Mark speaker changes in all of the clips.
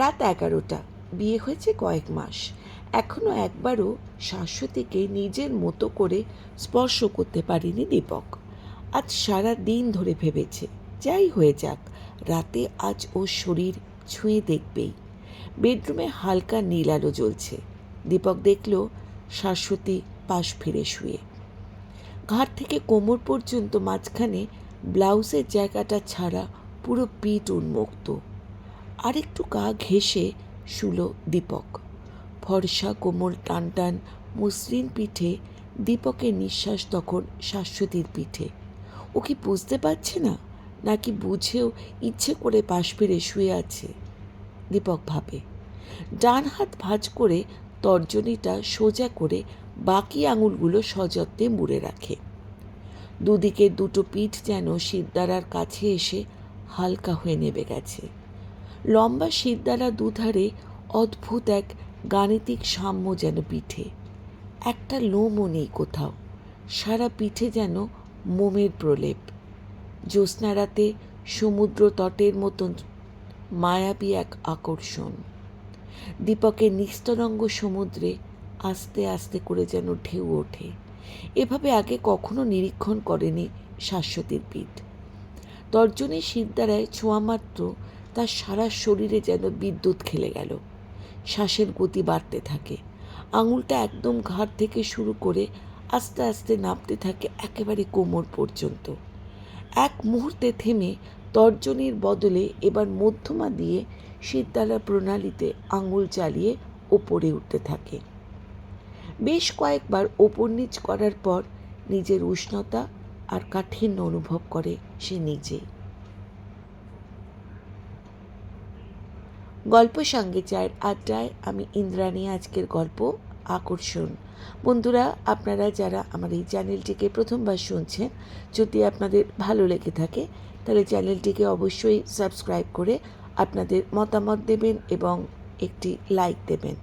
Speaker 1: রাত 11টা। বিয়ে হয়েছে কয়েক মাস। এখনো একবারও শাশ্বতীকে নিজের মতো করে স্পর্শ করতে পারেনি দীপক। আজ সারা দিন ধরে ভেবেছে, যাই হয়ে যাক, রাতে আজ ওর শরীর ছুঁয়ে দেখবেই। বেডরুমে হালকা নীল আলো জ্বলছে। দীপক দেখল শাশ্বতী পাশ ফিরে শুয়ে, ঘাড় থেকে কোমর পর্যন্ত মাঝখানে ব্লাউজের জায়গাটা ছাড়া পুরো পিঠ উন্মুক্ত। আরেকটু গা ঘেঁষে শুলো দীপক। ফর্সা কোমল টান টান মসৃণ পিঠে দীপকের নিঃশ্বাস তখন শাশ্বতীর পিঠে। ও কি বুঝতে পারছে না, নাকি বুঝেও ইচ্ছে করে পাশ ফিরে শুয়ে আছে? দীপক ভাবে। ডান হাত ভাঁজ করে তর্জনীটা সোজা করে বাকি আঙুলগুলো সযত্নে মুড়ে রাখে। দুদিকে দুটো পিঠ যেন শিরদাঁড়ার কাছে এসে হালকা হয়ে নেমে গেছে। লম্বা শিরদাঁড়া দুধারে অদ্ভুত এক গাণিতিক সাম্য যেন পিঠে। একটা লোমও নেই কোথাও। সারা পিঠে যেন মোমের প্রলেপ। জ্যোৎস্না রাতে সমুদ্র তটের মতন মায়াবী এক আকর্ষণ। দীপকের নিস্তরঙ্গ সমুদ্রে আস্তে আস্তে করে যেন ঢেউ ওঠে। এভাবে আগে কখনো নিরীক্ষণ করেনি শাশ্বতীর পিঠ। তর্জনীর শিরদাঁড়ায় ছোঁয়ামাত্র তার সারা শরীরে যেন বিদ্যুৎ খেলে গেল। শ্বাসের গতি বাড়তে থাকে। আঙুলটা একদম ঘাড় থেকে শুরু করে আস্তে আস্তে নামতে থাকে একেবারে কোমর পর্যন্ত। এক মুহূর্তে থেমে তর্জনীর বদলে এবার মধ্যমা দিয়ে শিরদাঁড়া প্রণালীতে আঙুল চালিয়ে ওপরে উঠতে থাকে। বেশ কয়েকবার ওপর নিচ করার পর নিজের উষ্ণতা আর কাঠিন্য অনুভব করে সে নিজেই। গল্প সঙ্গে চায়ের আড্ডায় আমি ইন্দ্রাণী। আজকের গল্প আকর্ষণ। বন্ধুরা, আপনারা যারা আমার এই চ্যানেলটিকে প্রথমবার শুনছেন, যদি আপনাদের ভালো লেগে থাকে তাহলে চ্যানেলটিকে অবশ্যই সাবস্ক্রাইব করে আপনাদের মতামত দেবেন এবং একটি লাইক দেবেন।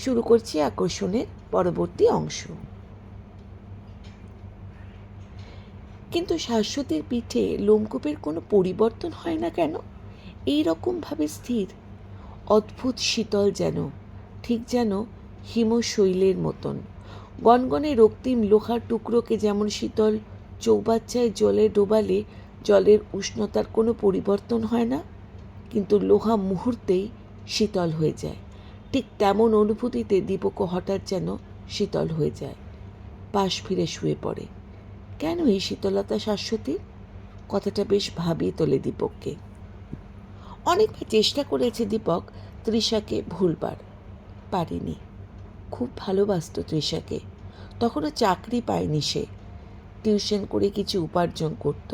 Speaker 1: শুরু করছি আকর্ষণের পরবর্তী অংশ। কিন্তু শাশ্বতীর পিঠে লোমকূপের কোনো পরিবর্তন হয় না কেন? এই রকমভাবে স্থির, অদ্ভুত শীতল যেন, ঠিক যেন হিমশৈলের মতন। গনগনে রক্তিম লোহার টুকরোকে যেমন শীতল চৌবাচ্চায় জলে ডোবালে জলের উষ্ণতার কোনো পরিবর্তন হয় না, কিন্তু লোহা মুহূর্তেই শীতল হয়ে যায়। ঠিক তেমন অনুভূতিতে দীপকও হঠাৎ যেন শীতল হয়ে যায়, পাশ ফিরে শুয়ে পড়ে। কেন এই শীতলতা শাশ্বতীর? কথাটা বেশ ভাবিয়ে তোলে দীপককে। অনেকবার চেষ্টা করেছে দীপক তৃষাকে ভুলবার, পারেনি। খুব ভালোবাসত তৃষাকে। তখনও চাকরি পায়নি সে, টিউশন করে কিছু উপার্জন করত।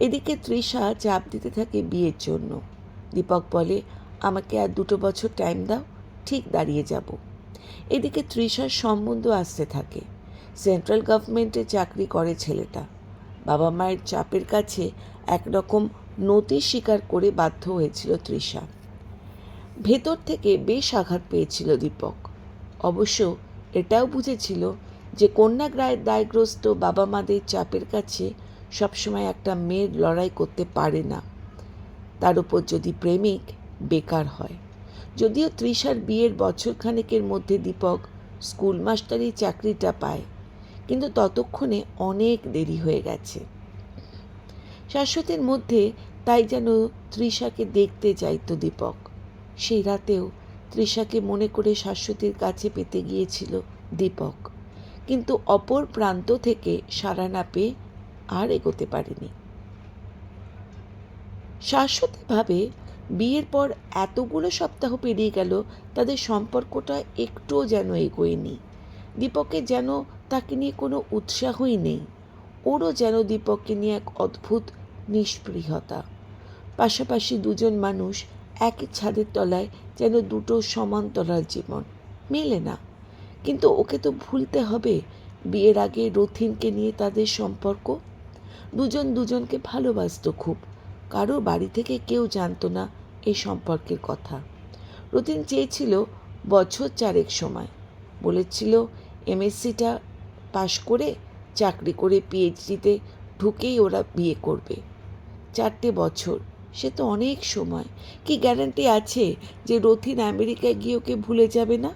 Speaker 1: এদিকে তৃষা চাপ দিতে থাকে বিয়ের জন্য। দীপক বলে, আমাকে আর 2 বছর টাইম দাও, ঠিক দাঁড়িয়ে যাব। এদিকে তৃষার সম্বন্ধ আসতে থাকে। সেন্ট্রাল গভর্নমেন্টে চাকরি করে ছেলেটা। বাবা মায়ের চাপের কাছে একরকম নতি স্বীকার করে বাধ্য হয়েছিল তৃষা। ভেতর থেকে বেশ আঘাত পেয়েছিল দীপক। অবশ্য এটাও বুঝেছিল যে কন্যাগ্রায়ের দায়গ্রস্ত বাবা মাদের চাপের কাছে সবসময় একটা মেয়ের লড়াই করতে পারে না, তার উপর যদি প্রেমিক বেকার হয়। যদিও তৃষার বিয়ের বছরখানেকের মধ্যে দীপক স্কুল মাস্টারি চাকরিটা পায়, কিন্তু ততক্ষণে অনেক দেরি হয়ে গেছে। শাশ্বতীর মধ্যে তাই যেন তৃষাকে দেখতে চাইত দীপক। সেই রাতেও তৃষাকে মনে করে শাশ্বতীর কাছে পেতে গিয়েছিল দীপক, কিন্তু অপর প্রান্ত থেকে সাড়া না পেয়ে আর এগোতে পারেনি। শাশ্বতী ভাবে, বিয়ের পর এতগুলো সপ্তাহ পেরিয়ে গেল, তাদের সম্পর্কটা একটুও যেন এগোয়নি। দীপকের যেন তাকে নিয়ে কোনো উৎসাহই নেই। ওরও যেন দীপককে নিয়ে এক অদ্ভুত নিষ্পৃহতা। পাশাপাশি দুজন মানুষ একই ছাদের তলায় যেন দুটো সমান্তরাল জীবন, মেলে না। কিন্তু ওকে তো ভুলতে হবে। বিয়ের আগে রথিনকে নিয়ে তাদের সম্পর্ক। দুজন দুজনকে ভালোবাসত খুব। কারো বাড়ি থেকে কেউ জানতো না এই সম্পর্কের কথা। রথিন চেয়েছিল বছর 4 সময়। বলেছিল এমএসসিটা পাশ করে চাকরি করে পিএইচডিতে ঢুকেই ওরা বিয়ে করবে। 4টে বছর, সে তো অনেক সময়। কি গ্যারান্টি আছে যে রথিন আমেরিকায় গিয়ে ওকে ভুলে যাবে না?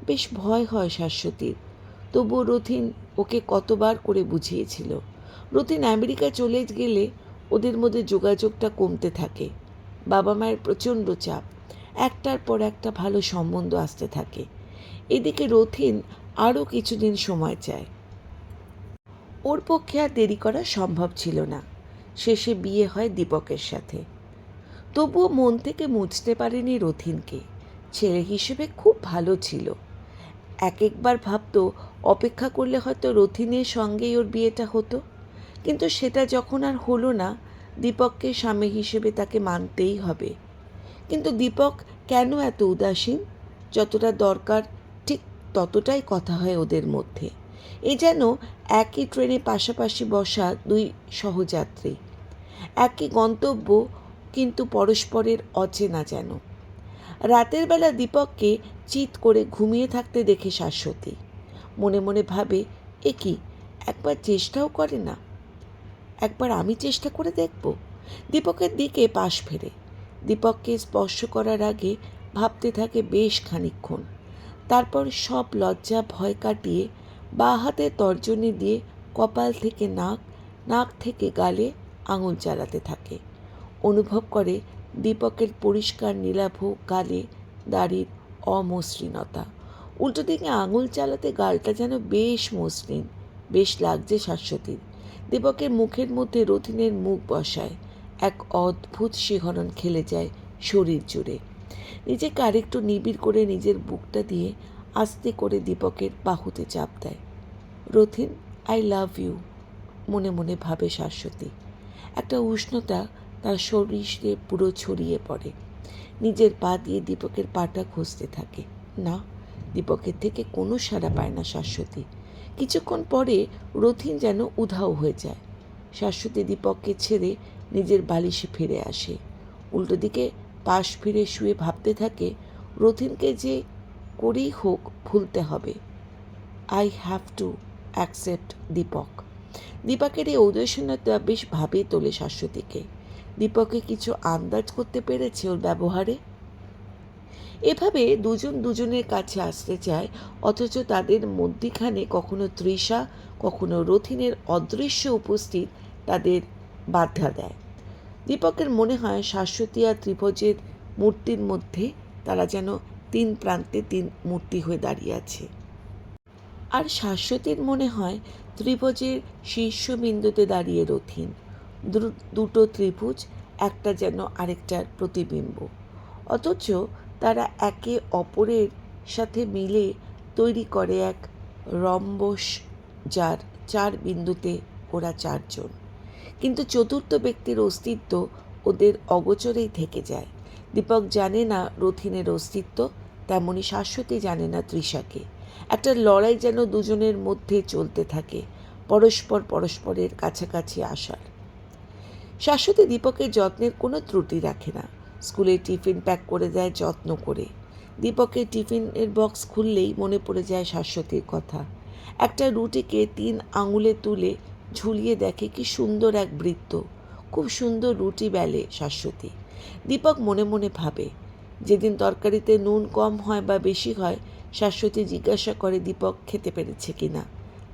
Speaker 1: বেশ ভয় হয় শাশ্বতীর। তবুও রথিন ওকে কতবার করে বুঝিয়েছিল। রথিন আমেরিকায় চলে গেলে ওদের মধ্যে যোগাযোগটা কমতে থাকে। বাবা মায়ের প্রচণ্ড চাপ, একটার পর একটা ভালো সম্বন্ধ আসতে থাকে। এদিকে রথিন আরও কিছুদিন সময় চায়। ওর পক্ষে আর দেরি করা সম্ভব ছিল না। শেষে বিয়ে হয় দীপকের সাথে। তবুও মন থেকে মুছতে পারেনি রথিনকে। ছেলে হিসেবে খুব ভালো ছিল। একবার ভাবতো অপেক্ষা করলে হয়তো রথিনের সঙ্গেই ওর বিয়েটা হতো। কিন্তু সেটা যখন আর হলো না, দীপককে স্বামী হিসেবে তাকে মানতেই হবে। কিন্তু দীপক কেন এত উদাসীন? যতটা দরকার ঠিক ততটাই কথা হয় ওদের মধ্যে। এ যেন একই ট্রেনে পাশাপাশি বসা দুই সহযাত্রী, একই গন্তব্য কিন্তু পরস্পরের অচেনা যেন। রাতের বেলা দীপককে চিৎ করে ঘুমিয়ে থাকতে দেখে শাশ্বতী মনে মনে ভাবে, এ কি, একবার চেষ্টাও করে না? একবার আমি চেষ্টা করে দেখব। দীপকের দিকে পাশ ফেরে। দীপককে স্পর্শ করার আগে ভাবতে থাকে বেশ খানিকক্ষণ। তারপর সব লজ্জা ভয় কাটিয়ে বাঁ হাতে তর্জনী দিয়ে কপাল থেকে নাক, নাক থেকে গালে আঙুল চালাতে থাকে। অনুভব করে দীপকের পরিষ্কার নীলাভ গালে দাড়ির অমসৃণতা। উল্টো দিকে আঙুল চালাতে গালটা যেন বেশ মসৃণ, বেশ লাগছে শাশ্বতীর। দীপকের মুখের মধ্যে রথিনের মুখ বসায়। এক অদ্ভুত শিহরণ খেলে যায় শরীর জুড়ে। নিজেকে আরেকটু নিবিড় করে নিজের বুকটা দিয়ে আস্তে করে দীপকের বাহুতে চাপ দেয়। রথিন, আই লাভ ইউ, মনে মনে ভাবে শাশ্বতী। একটা উষ্ণতা তার শরীরে পুরো ছড়িয়ে পড়ে। নিজের পা দিয়ে দীপকের পাটা ঘষতে থাকে। না, দীপকের থেকে কোনো সাড়া পায় না শাশ্বতী। কিছুক্ষণ পরে রথিন যেন উধাও হয়ে যায়। শাশ্বতী দীপককে ছেড়ে নিজের বালিশে ফিরে আসে। উল্টো দিকে পাশ ফিরে শুয়ে ভাবতে থাকে, রথিনকে যে করেই হোক ভুলতে হবে। I have to accept Deepak. দীপকের এই ঔদাসীন্যতা বেশ ভাবিয়ে তোলে শাশ্বতীকে। দীপকে কিছু আন্দাজ করতে পেরেছে ওর ব্যবহারে। এভাবে দুজন দুজনের কাছে আসতে চায়, অথচ তাদের মধ্যিখানে কখনো তৃষা, কখনো রথিনের অদৃশ্য উপস্থিত তাদের বাধা দেয়। দীপকের মনে হয় শাশ্বতী আর ত্রিভুজের মূর্তির মধ্যে তারা যেন তিন প্রান্তে তিন মূর্তি হয়ে দাঁড়িয়ে আছে। আর শাশ্বতীর মনে হয় ত্রিভুজের শীর্ষবিন্দুতে দাঁড়িয়ে রথিন। দুটো ত্রিভুজ, একটা যেন আরেকটার প্রতিবিম্ব। অথচ তারা একে অপরের সাথে মিলে তৈরি করে এক রম্বস, যার চার বিন্দুতে ওরা চারজন। কিন্তু চতুর্থ ব্যক্তির অস্তিত্ব ওদের অগোচরেই থেকে যায়। দীপক জানে না রথিনের অস্তিত্ব, তেমনি শাশ্বতী জানে না তৃষাকে। একটা লড়াই যেন দুজনের মধ্যে চলতে থাকে, পরস্পর পরস্পরের কাছাকাছি আসার। শাশ্বতী দীপকের যত্নের কোনো ত্রুটি রাখে না। স্কুলে টিফিন প্যাক করে দেয় যত্ন করে। দীপকের টিফিনের বক্স খুললেই মনে পড়ে যায় শাশ্বতীর কথা। একটা রুটিকে 3 আঙুলে তুলে ঝুলিয়ে দেখে কি সুন্দর এক বৃত্ত। খুব সুন্দর রুটি বেলে শাশ্বতী। দীপক মনে মনে ভাবে, যেদিন তরকারিতে নুন কম হয় বা বেশি হয়, শাশ্বতী জিজ্ঞাসা করে দীপক খেতে পেরেছে কিনা।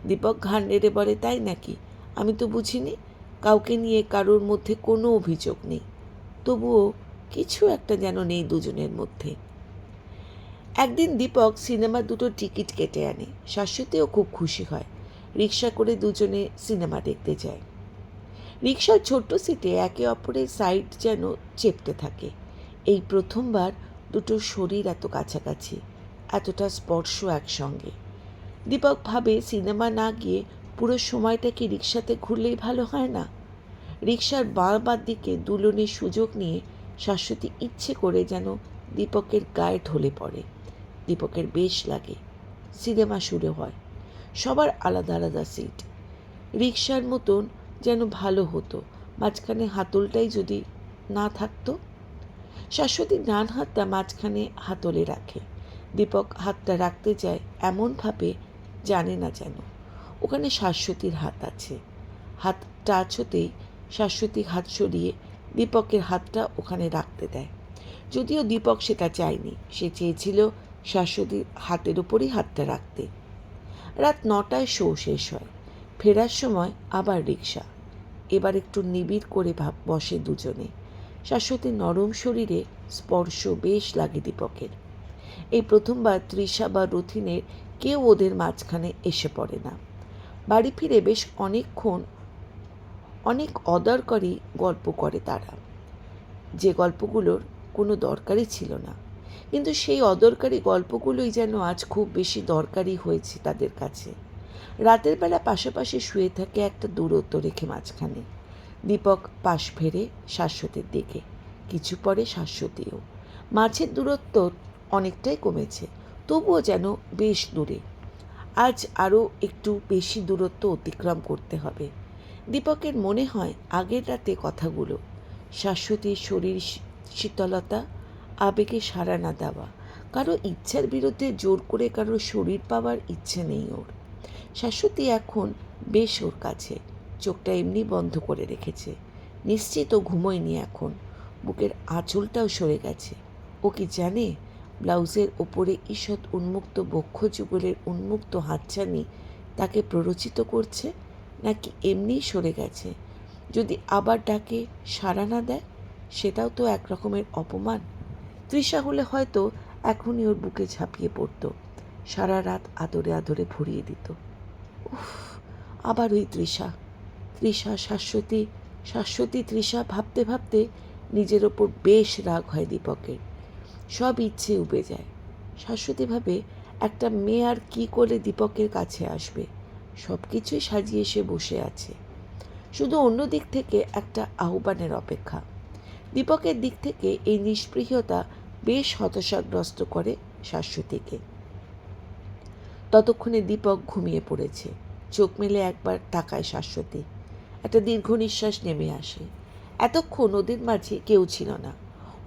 Speaker 1: দীপক ঘাড় নেড়ে বলে, তাই নাকি? আমি তো বুঝিনি। কাউকে নিয়ে কারোর মধ্যে কোনো অভিযোগ নেই। তবুও কিছু একটা যেন নেই দুজনের মধ্যে। একদিন দীপক সিনেমা দুটো টিকিট কেটে আনে। শাশ্বতীও খুব খুশি হয়। রিক্সা করে দুজনে সিনেমা দেখতে যায়। রিক্সার ছোট্ট সিটে একে অপরের সাইড যেন চেপতে থাকে। এই প্রথমবার দুটো শরীর এত কাছাকাছি, এতটা স্পর্শ একসঙ্গে। দীপক ভাবে, সিনেমা না গিয়ে পুরো সময়টা কি রিক্সাতে ঘুরলেই ভালো হয় না? রিক্সার বাঁ দিকে দুলনের সুযোগ নিয়ে শাশ্বতী ইচ্ছে করে যেন দীপকের গায়ে ঢলে পড়ে। দীপকের বেশ লাগে। সিনেমা শুরু হয়। সবার আলাদা আলাদা সিট। রিক্সার মতন যেন ভালো হতো মাঝখানে হাতলটাই যদি না থাকতো। শাশ্বতী ডান হাতটা মাঝখানে হাতলে রাখে। দীপক হাতটা রাখতে যায় এমনভাবে জানে না যেন ওখানে শাশ্বতীর হাত আছে। হাত টাচ হতেই শাশ্বতী হাত সরিয়ে দীপকের হাতটা ওখানে রাখতে দেয়। যদিও দীপক সেটা চায়নি, সে চেয়েছিল শাশ্বতীর হাতের উপরই হাতটা রাখতে। রাত 9টায় শো শেষ হয়। ফেরার সময় আবার রিকশা। এবার একটু নিবিড় করে বসে দুজনে। শাশ্বতীর নরম শরীরে স্পর্শ বেশ লাগে দীপকের। এই প্রথমবার তৃষা বা রথিনের কেউ ওদের মাঝখানে এসে পড়ে না। বাড়ি ফিরে বেশ অনেকক্ষণ অনেক অদরকারি গল্প করে তারা, যে গল্পগুলোর কোনো দরকারই ছিল না, কিন্তু সেই অদরকারি গল্পগুলোই যেন আজ খুব বেশি দরকারি হয়েছে তাদের কাছে। রাতের বেলা পাশাপাশি শুয়ে থাকে একটা দূরত্ব রেখে মাঝখানে। দীপক পাশ ফেরে শাশ্বতীর দিকে, কিছু পরে শাশ্বতীও। মাঝের দূরত্ব অনেকটাই কমেছে, তবুও যেন বেশ দূরে। আজ আরও একটু বেশি দূরত্ব অতিক্রম করতে হবে। দীপকের মনে হয় আগের রাতে কথাগুলো, শাশ্বতীর শরীর শীতলতা, আবেগে সাড়া না দেওয়া, কারো ইচ্ছার বিরুদ্ধে জোর করে কারো শরীর পাওয়ার ইচ্ছে নেই ওর। শাশ্বতী এখন বেশ ওর কাছে, চোখটা এমনি বন্ধ করে রেখেছে, নিশ্চিত ও ঘুমোয়নি এখন। বুকের আঁচলটাও সরে গেছে। ও কি জানে ব্লাউজের ওপরে ঈষৎ উন্মুক্ত বক্ষ যুগলের উন্মুক্ত হাতছানি তাকে প্ররোচিত করছে, নাকি এমনিই সরে গেছে? যদি আবার ডাকে সাড়া না দেয়, সেটাও তো এক রকমের অপমান। তৃষা হলে হয়তো এখনই ওর বুকে ঝাঁপিয়ে পড়ত, সারা রাত আদরে আদরে ভরিয়ে দিত। উফ, আবার ওই তৃষা, তৃষা শাশ্বতী, শাশ্বতী তৃষা ভাবতে ভাবতে নিজের ওপর বেশ রাগ হয় দীপকের। সব ইচ্ছে উবে যায়। শাশ্বতী ভাবে, একটা মেয়ে আর কী করে দীপকের কাছে আসবে? সব কিছুই সাজিয়ে সে বসে আছে, শুধু অন্য দিক থেকে একটা আহ্বানের অপেক্ষা। দীপকের দিক থেকে এই নিষ্পৃহতা বেশ হতাশাগ্রস্ত করে শাশ্বতীকে। ততক্ষণে দীপক ঘুমিয়ে পড়েছে। চোখ মেলে একবার তাকায় শাশ্বতী। একটা দীর্ঘ নিঃশ্বাস নেমে আসে। এতক্ষণ ওদের মাঝে কেউ ছিল না।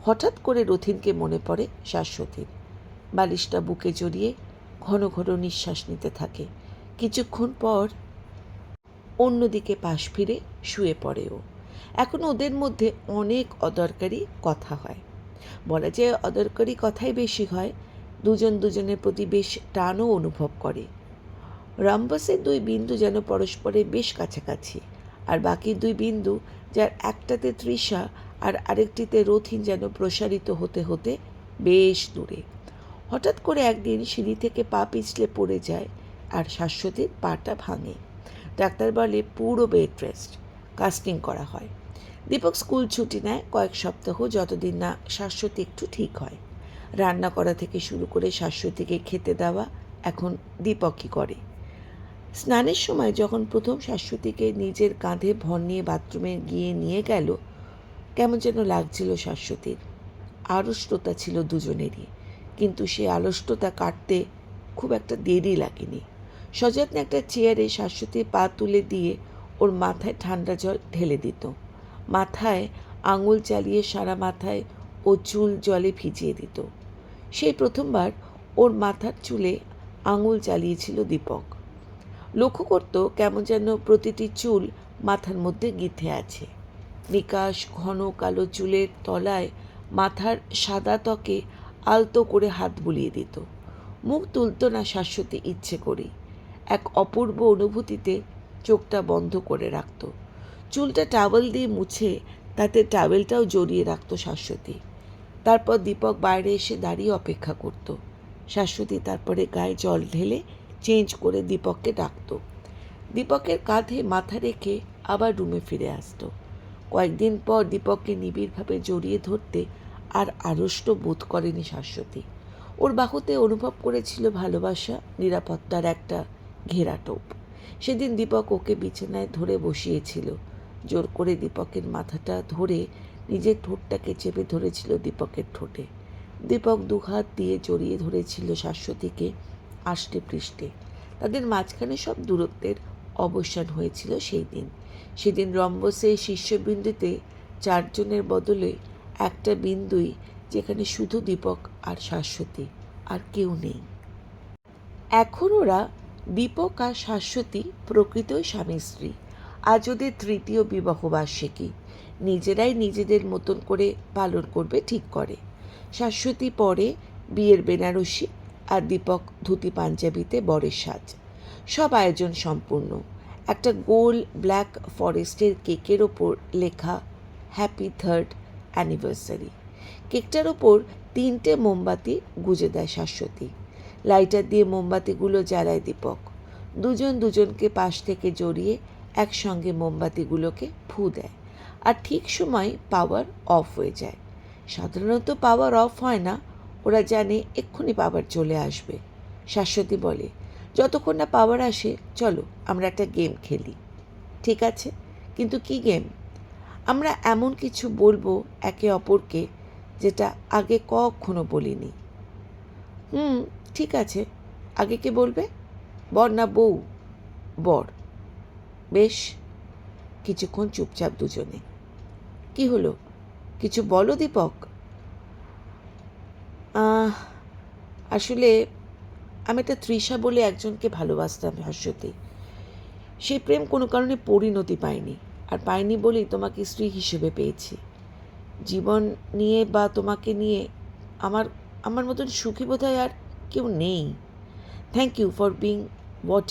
Speaker 1: হঠাৎ করে রথিনকে মনে পড়ে শাশ্বতীর। বালিশটা বুকে জড়িয়ে ঘন ঘন নিঃশ্বাস নিতে থাকে। কিছুক্ষণ পর অন্যদিকে পাশ ফিরে শুয়ে পড়ে ও। এখন ওদের মধ্যে অনেক অদরকারি কথা হয়, বলা যায় অদরকারি কথাই বেশি হয়। দুজন দুজনের প্রতি বেশ টানও অনুভব করে। রাম্বাসের দুই বিন্দু যেন পরস্পরের বেশ কাছাকাছি, আর বাকি দুই বিন্দু, যার একটাতে তৃষা আর আরেকটিতে রথিন, যেন প্রসারিত হতে হতে বেশ দূরে। হঠাৎ করে একদিন সিঁড়ি থেকে পা পিছলে পড়ে যায় আর শাশ্বতীর পাটা ভাঙে। ডাক্তার বলে পুরো বেড রেস্ট, কাস্টিং করা হয়। দীপক স্কুল ছুটি নেয় কয়েক সপ্তাহ, যতদিন না শাশ্বতী একটু ঠিক হয়। রান্না করা থেকে শুরু করে শাশ্বতীকে খেতে দেওয়া এখন দীপকই করে। স্নানের সময় যখন প্রথম শাশ্বতীকে নিজের কাঁধে ভর নিয়ে বাথরুমে গিয়ে নিয়ে গেল, কেমন যেন লাগছিল শাশ্বতীর। আড়ষ্টতা ছিল দুজনেরই, কিন্তু সে আড়ষ্টতা কাটতে খুব একটা দেরি লাগেনি। সযত্নে একটা চেয়ারে শাশ্বতী পা তুলে দিয়ে ওর মাথায় ঠান্ডা জল ঢেলে দিত। মাথায় আঙুল চালিয়ে সারা মাথায় ও চুল জলে ভিজিয়ে দিত। সেই প্রথমবার ওর মাথার চুলে আঙুল চালিয়েছিল দীপক। লক্ষ্য করত কেমন যেন প্রতিটি চুল মাথার মধ্যে গিঁথে আছে। নিকাশ ঘন কালো চুলের তলায় মাথার সাদা ত্বকে আলতো করে হাত বুলিয়ে দিত। মুখ তুলত না শাশ্বতী ইচ্ছে করেই। এক অপূর্ব অনুভূতিতে চোখটা বন্ধ করে রাখত। চুলটা টাওয়েল দিয়ে মুছে তাতে টাওয়েলটাও জড়িয়ে রাখত শাশ্বতী। তারপর দীপক বাইরে এসে দাঁড়িয়ে অপেক্ষা করত। শাশ্বতী তারপরে গায়ে জল ঢেলে চেঞ্জ করে দীপককে ডাকত। দীপকের কাঁধে মাথা রেখে আবার রুমে ফিরে আসত। কয়েকদিন পর দীপককে নিবিড়ভাবে জড়িয়ে ধরতে আর আড়ষ্ট বোধ করেনি শাশ্বতী। ওর বাহুতে অনুভব করেছিল ভালোবাসা, নিরাপত্তার একটা ঘেরাটোপ। সেদিন দীপক ওকে বিছানায় ধরে বসিয়েছিল। জোর করে দীপকের মাথাটা ধরে নিজের ঠোঁটটাকে চেপে ধরেছিল দীপকের ঠোঁটে। দীপক দুহাত দিয়ে জড়িয়ে ধরেছিল শাশ্বতীকে আষ্টে পৃষ্ঠে। তাদের মাঝখানে সব দূরত্বের অবসান হয়েছিল সেই দিন। সেদিন রম্বসে শীর্ষবিন্দুতে 4 জনের বদলে একটা বিন্দুই, যেখানে শুধু দীপক আর শাশ্বতী, আর কেউ নেই। এখন ওরা, দীপক আর শাশ্বতী, প্রকৃত স্বামী স্ত্রী। আজ ওদের 3য় বিবাহবার্ষিকী। নিজেরাই নিজেদের মতন করে পালন করবে ঠিক করে। শাশ্বতী পরে বিয়ের বেনারসি আর দীপক ধুতি পাঞ্জাবিতে বরের সাজ। সব আয়োজন সম্পূর্ণ। একটা গোল ব্ল্যাক ফরেস্টের কেকের ওপর লেখা হ্যাপি 3rd অ্যানিভার্সারি। কেকটার ওপর 3টে মোমবাতি গুজে দেয় শাশ্বতী। লাইটার দিয়ে মোমবাতিগুলো জ্বালায় দীপক। দুজন দুজনকে পাশ থেকে জড়িয়ে একসঙ্গে মোমবাতিগুলোকে ফু দেয়। আর ঠিক সময় পাওয়ার অফ হয়ে যায়। সাধারণত পাওয়ার অফ হয় না, ওরা জানে এক্ষুনি পাওয়ার চলে আসবে। শাশ্বতী বলে, যতক্ষণ না পাওয়ার আসে চলো আমরা একটা গেম খেলি। ঠিক আছে, কিন্তু কি গেম? আমরা এমন কিছু বলবো একে অপরকে যেটা আগে কখনো বলিনি। ঠিক আছে, আগে কে বলবে? বর না বউ? বর। বেশ। কিছুক্ষণ চুপচাপ দুজনে। কি হলো, কিছু বলো দীপক। আসলে আমি একটা তৃষা বলে একজনকে ভালোবাসতাম শাশ্বতী। সেই প্রেম কোনো কারণে পরিণতি পায়নি, আর পাইনি বলেই তোমাকে স্ত্রী হিসেবে পেয়েছি। জীবন নিয়ে বা তোমাকে নিয়ে আমার আমার মতন সুখী বোধহয় আর কেউ নেই। Thank you for being what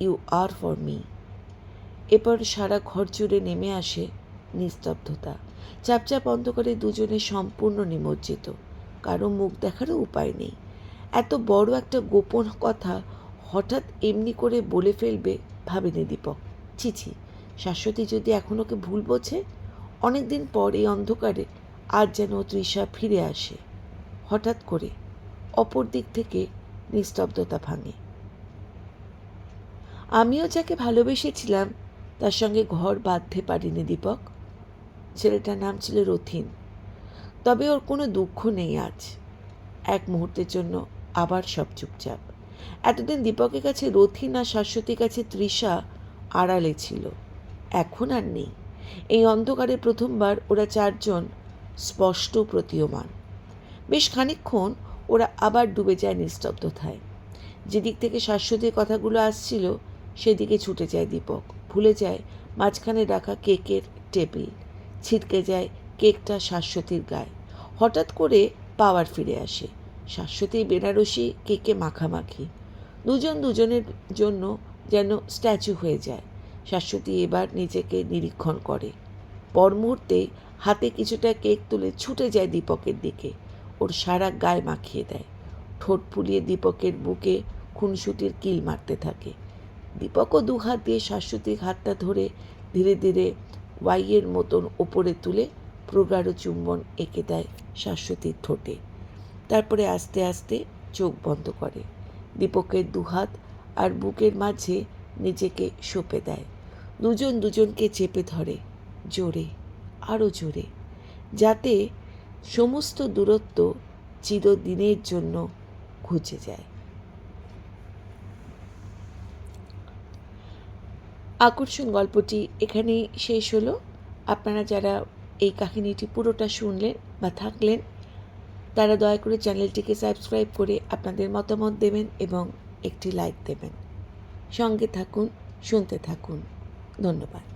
Speaker 1: you are for me. এরপর সারা ঘর জুড়ে নেমে আসে নিস্তব্ধতা। চাপচাপ অন্ধকারে দুজনে সম্পূর্ণ নিমজ্জিত। কারো মুখ দেখারও উপায় নেই। এত বড় একটা গোপন কথা হঠাৎ এমনি করে বলে ফেলবে ভাবেনি দীপক। ছি, শাশ্বতী যদি এখন ওকে ভুল বোঝে। অনেকদিন পর এই অন্ধকারে আজ যেন তৃষা ফিরে আসে। হঠাৎ করে অপর দিক থেকে নিস্তব্ধতা ভাঙে। আমিও যাকে ভালোবেসেছিলাম তার সঙ্গে ঘর বাঁধতে পারিনি দীপক। ছেলেটার নাম ছিল রথিন। তবে ওর কোনো দুঃখ নেই আজ। এক মুহূর্তের জন্য আবার সব চুপচাপ। এতদিন দীপকের কাছে রথিন আর শাশ্বতীর কাছে তৃষা আড়ালে ছিল, এখন আর নেই। এই অন্ধকারে প্রথমবার ওরা চারজন স্পষ্ট প্রতীয়মান। বেশ খানিকক্ষণ ওরা আবার ডুবে যায় নিস্তব্ধতায়। যেদিক থেকে শাশ্বতীর কথাগুলো আসছিল সেদিকে ছুটে যায় দীপক। ভুলে যায় মাঝখানে রাখা কেকের টেবিল। ছিটকে যায় কেকটা শাশ্বতীর গায়ে। হঠাৎ করে পাওয়ার ফিরে আসে। শাশ্বতী বেনারসি কেকে মাখামাখি। দুজন দুজনের জন্য যেন স্ট্যাচু হয়ে যায়। শাশ্বতী এবার নিজেকে নিরীক্ষণ করে। পর মুহূর্তে হাতে কিছুটা কেক তুলে ছুটে যায় দীপকের দিকে। ওর সারা গায়ে মাখিয়ে দেয়। ঠোঁট ফুলিয়ে দীপকের বুকে খুনসুটির কিল মারতে থাকে। দীপকও দু হাত দিয়ে শাশ্বতীর হাতটা ধরে ধীরে ধীরে ওয়াইয়ের মতন ওপরে তুলে প্রগাঢ় চুম্বন এঁকে দেয় শাশ্বতীর ঠোঁটে। তারপরে আস্তে আস্তে চোখ বন্ধ করে। দীপকের দুহাত আর বুকের মাঝে নিজেকে সঁপে দেয়। দুজন দুজনকে চেপে ধরে, জোরে, আরও জোরে, যাতে সমস্ত দূরত্ব চিরদিনের জন্য ঘুচে যায়। আকর্ষণ গল্পটি এখানেই শেষ হলো। আপনারা যারা এই কাহিনীটি পুরোটা শুনলেন বা থাকলেন, তারা দয়া করে চ্যানেলটিকে সাবস্ক্রাইব করে আপনাদের মতামত দেবেন এবং একটি লাইক দেবেন। সঙ্গে থাকুন, শুনতে থাকুন। ধন্যবাদ।